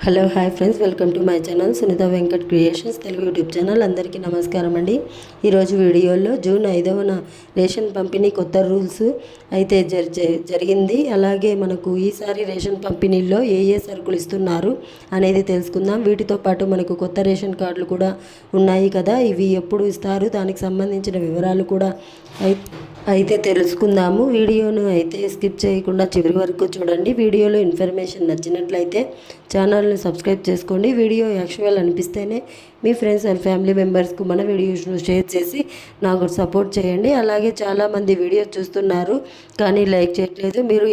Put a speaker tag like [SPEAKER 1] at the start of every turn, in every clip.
[SPEAKER 1] Hello hi friends, welcome to my channel Sunitha Venkat creations Telugu YouTube channel. అందరికీ నమస్కారం అండి. ఈరోజు వీడియోలో జూన్ 5వ రేషన్ పంపిణీ కొత్త రూల్స్ అయితే జరిగింది. అలాగే మనకు ఈసారి రేషన్ పంపిణీలో ఏ సరుకులు ఇస్తున్నారు అనేది తెలుసుకుందాం. వీటితో పాటు మనకు కొత్త రేషన్ కార్డులు కూడా ఉన్నాయి కదా, ఇవి ఎప్పుడు ఇస్తారు, దానికి సంబంధించిన వివరాలు కూడా అయితే తెలుసుకుందాము. వీడియోను అయితే స్కిప్ చేయకుండా చివరి వరకు చూడండి. వీడియోలో ఇన్ఫర్మేషన్ నచ్చినట్లయితే ఛానల్ని సబ్స్క్రైబ్ చేసుకోండి. వీడియో యాక్చువల్ అనిపిస్తేనే మీ ఫ్రెండ్స్ అండ్ ఫ్యామిలీ మెంబర్స్కు మన వీడియోస్ను షేర్ చేసి నాకు సపోర్ట్ చేయండి. అలాగే చాలామంది వీడియో చూస్తున్నారు కానీ లైక్ చేయట్లేదు. మీరు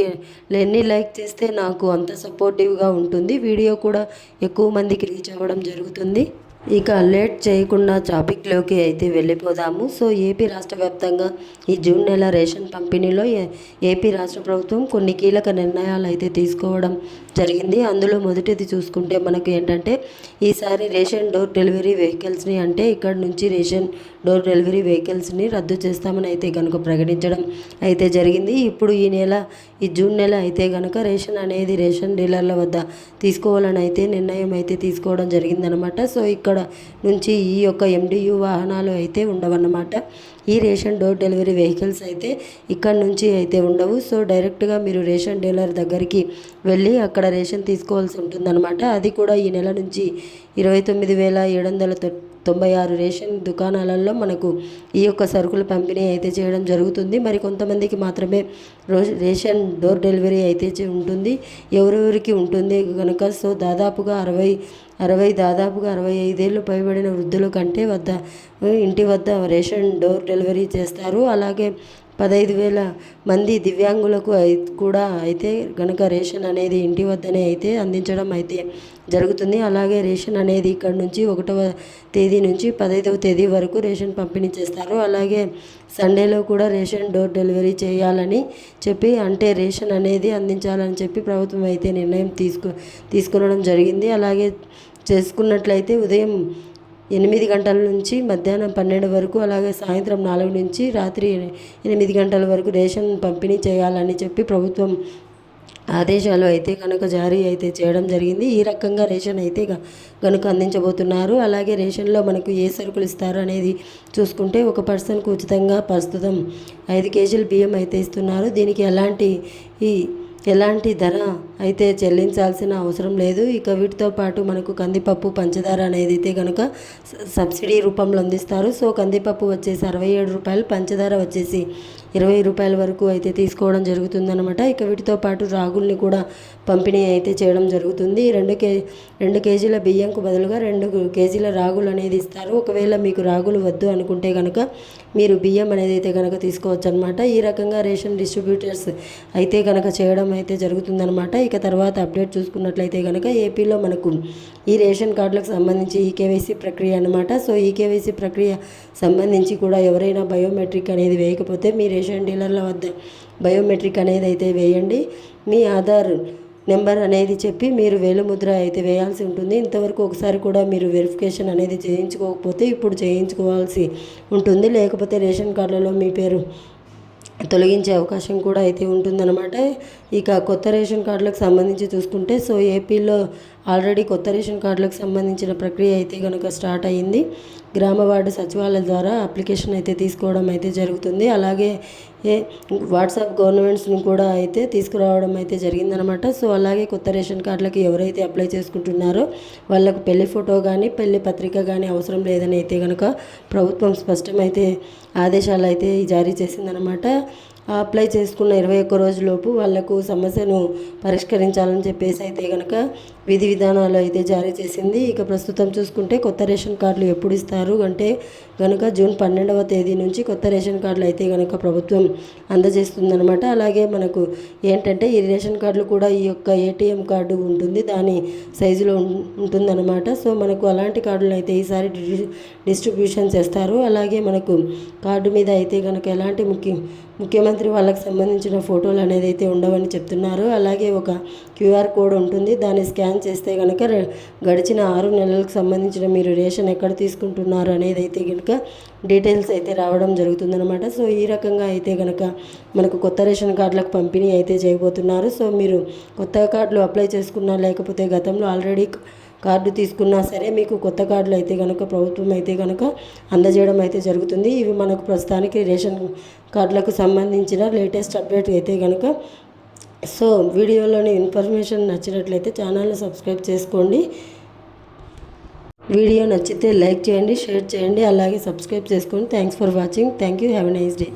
[SPEAKER 1] ఎన్ని లైక్ చేస్తే నాకు అంత సపోర్టివ్గా ఉంటుంది, వీడియో కూడా ఎక్కువ మందికి రీచ్ అవ్వడం జరుగుతుంది. ఇక లేట్ చేయకుండా టాపిక్లోకి అయితే వెళ్ళిపోదాము. సో ఏపీ రాష్ట్ర వ్యాప్తంగా ఈ జూన్ నెల రేషన్ పంపిణీలో ఏపీ రాష్ట్ర ప్రభుత్వం కొన్ని కీలక నిర్ణయాలు అయితే తీసుకోవడం జరిగింది. అందులో మొదటిది చూసుకుంటే మనకు ఏంటంటే, ఈసారి రేషన్ డోర్ డెలివరీ వెహికల్స్ని, అంటే ఇక్కడ నుంచి రేషన్ డోర్ డెలివరీ వెహికల్స్ని రద్దు చేస్తామని అయితే కనుక ప్రకటించడం అయితే జరిగింది. ఇప్పుడు ఈ జూన్ నెల అయితే కనుక రేషన్ అనేది రేషన్ డీలర్ల వద్ద తీసుకోవాలని అయితే నిర్ణయం అయితే తీసుకోవడం జరిగిందనమాట. సో ఇక్కడ నుంచి ఈ యొక్క MDU వాహనాలు అయితే ఉండవన్నమాట. ఈ రేషన్ డోర్ డెలివరీ వెహికల్స్ అయితే ఇక్కడ నుంచి అయితే ఉండవు. సో డైరెక్ట్గా మీరు రేషన్ డీలర్ దగ్గరికి వెళ్ళి అక్కడ రేషన్ తీసుకోవాల్సి ఉంటుందన్నమాట. అది కూడా ఈ నెల నుంచి 29,796 రేషన్ దుకాణాలలో మనకు ఈ యొక్క సరుకుల పంపిణీ అయితే చేయడం జరుగుతుంది. మరి కొంతమందికి మాత్రమే రేషన్ డోర్ డెలివరీ అయితే ఉంటుంది. ఎవరెవరికి ఉంటుంది కనుక, సో దాదాపుగా 65 ఏళ్ళు పైబడిన వృద్ధుల కంటే ఇంటి వద్ద రేషన్ డోర్ డెలివరీ చేస్తారు. అలాగే 15,000 మంది దివ్యాంగులకు కూడా అయితే కనుక రేషన్ అనేది ఇంటి వద్దనే అయితే అందించడం అయితే జరుగుతుంది. అలాగే రేషన్ అనేది ఇక్కడ నుంచి 1వ తేదీ నుంచి 15వ తేదీ వరకు రేషన్ పంపిణీ చేస్తారు. అలాగే సండేలో కూడా రేషన్ డోర్ డెలివరీ చేయాలని చెప్పి, అంటే రేషన్ అనేది అందించాలని చెప్పి ప్రభుత్వం అయితే నిర్ణయం తీసుకునడం జరిగింది. అలాగే చేసుకున్నట్లయితే ఉదయం 8 గంటల నుంచి మధ్యాహ్నం 12 వరకు, అలాగే సాయంత్రం 4 నుంచి రాత్రి 8 గంటల వరకు రేషన్ పంపిణీ చేయాలని చెప్పి ప్రభుత్వం ఆదేశాలు అయితే కనుక జారీ అయితే చేయడం జరిగింది. ఈ రకంగా రేషన్ అయితే కనుక అందించబోతున్నారు. అలాగే రేషన్లో మనకు ఏ సరుకులు ఇస్తారు అనేది చూసుకుంటే, ఒక పర్సన్కు ఉచితంగా ప్రస్తుతం 5 కేజీల బియ్యం అయితే ఇస్తున్నారు. దీనికి ఎలాంటి ధర అయితే చెల్లించాల్సిన అవసరం లేదు. ఇక వీటితో పాటు మనకు కందిపప్పు, పంచదార అనేది అయితే కనుక సబ్సిడీ రూపంలో అందిస్తారు. సో కందిపప్పు వచ్చేసి 67 రూపాయలు, పంచదార వచ్చేసి 20 రూపాయల వరకు అయితే తీసుకోవడం జరుగుతుందన్నమాట. ఇక వీటితో పాటు రాగుల్ని కూడా పంపిణీ అయితే చేయడం జరుగుతుంది. 2 కేజీల బియ్యంకు బదులుగా 2 కేజీల రాగులు అనేది ఇస్తారు. ఒకవేళ మీకు రాగులు వద్దు అనుకుంటే కనుక మీరు బియ్యం అనేది అయితే కనుక తీసుకోవచ్చు అనమాట. ఈ రకంగా రేషన్ డిస్ట్రిబ్యూటర్స్ అయితే కనుక చేయడం అయితే జరుగుతుందన్నమాట. ఇక తర్వాత అప్డేట్ చూసుకున్నట్లయితే కనుక ఏపీలో మనకు ఈ రేషన్ కార్డులకు సంబంధించి ఈకేవైసీ ప్రక్రియ అనమాట. సో ఈకేవైసీ ప్రక్రియ సంబంధించి కూడా ఎవరైనా బయోమెట్రిక్ అనేది వేయకపోతే మీ రేషన్ డీలర్ల వద్ద బయోమెట్రిక్ అనేది అయితే వేయండి. మీ ఆధార్ నెంబర్ అనేది చెప్పి మీరు వేలిముద్ర అయితే వేయాల్సి ఉంటుంది. ఇంతవరకు ఒకసారి కూడా మీరు వెరిఫికేషన్ అనేది చేయించుకోకపోతే ఇప్పుడు చేయించుకోవాల్సి ఉంటుంది. లేకపోతే రేషన్ కార్డులలో మీ పేరు తొలగించే అవకాశం కూడా అయితే ఉంటుందన్నమాట. ఇక కొత్త రేషన్ కార్డులకు సంబంధించి చూసుకుంటే, సో ఏపీలో ఆల్రెడీ కొత్త రేషన్ కార్డులకు సంబంధించిన ప్రక్రియ అయితే కనుక స్టార్ట్ అయ్యింది. గ్రామ వార్డు సచివాలయాల ద్వారా అప్లికేషన్ అయితే తీసుకోవడం అయితే జరుగుతుంది. అలాగే వాట్సాప్ గవర్నమెంట్స్ని కూడా అయితే తీసుకురావడం అయితే జరిగిందనమాట. సో అలాగే కొత్త రేషన్ కార్డులకి ఎవరైతే అప్లై చేసుకుంటున్నారో వాళ్ళకు పెళ్లి ఫోటో కానీ పెళ్లి పత్రిక కానీ అవసరం లేదని అయితే కనుక ప్రభుత్వం స్పష్టమైతే ఆదేశాలు అయితే జారీ చేసిందనమాట. అప్లై చేసుకున్న 21 రోజులోపు వాళ్లకు సమస్యను పరిష్కరించాలని చెప్పేసి అయితే కనుక విధి విధానాలు అయితే జారీ చేసింది. ఇక ప్రస్తుతం చూసుకుంటే కొత్త రేషన్ కార్డులు ఎప్పుడు ఇస్తారు అంటే కనుక జూన్ 12వ తేదీ నుంచి కొత్త రేషన్ కార్డులు అయితే కనుక ప్రభుత్వం అందజేస్తుందన్నమాట. అలాగే మనకు ఏంటంటే ఈ రేషన్ కార్డులు కూడా ఈ యొక్క ATM కార్డు ఉంటుంది, దాని సైజులో ఉంటుందన్నమాట. సో మనకు అలాంటి కార్డులు అయితే ఈసారి డిస్ట్రిబ్యూషన్ చేస్తారు. అలాగే మనకు కార్డు మీద అయితే కనుక ఎలాంటి ముఖ్యమంత్రి వాళ్ళకి సంబంధించిన ఫోటోలు అనేది అయితే ఉండవని చెప్తున్నారు. అలాగే ఒక క్యూఆర్ కోడ్ ఉంటుంది, దాన్ని స్కాన్ చేస్తే కనుక గడిచిన 6 నెలలకు సంబంధించిన మీరు రేషన్ ఎక్కడ తీసుకుంటున్నారు అనేది అయితే కనుక డీటెయిల్స్ అయితే రావడం జరుగుతుందన్నమాట. సో ఈ రకంగా అయితే కనుక మనకు కొత్త రేషన్ కార్డులకు పంపిణీ అయితే చేయబోతున్నారు. సో మీరు కొత్త కార్డులు అప్లై చేసుకున్నా లేకపోతే గతంలో ఆల్రెడీ కార్డు తీసుకున్నా సరే మీకు కొత్త కార్డులు అయితే కనుక ప్రభుత్వం అయితే కనుక అందజేయడం అయితే జరుగుతుంది. ఇవి మనకు ప్రస్తుతానికి రేషన్ కార్డులకు సంబంధించిన లేటెస్ట్ అప్డేట్ అయితే కనుక. సో వీడియోలోని ఇన్ఫర్మేషన్ నచ్చినట్లయితే ఛానల్ని సబ్స్క్రైబ్ చేసుకోండి. వీడియో నచ్చితే లైక్ చేయండి, షేర్ చేయండి, అలాగే సబ్స్క్రైబ్ చేసుకోండి. Thanks for watching. Thank you. Have a nice day.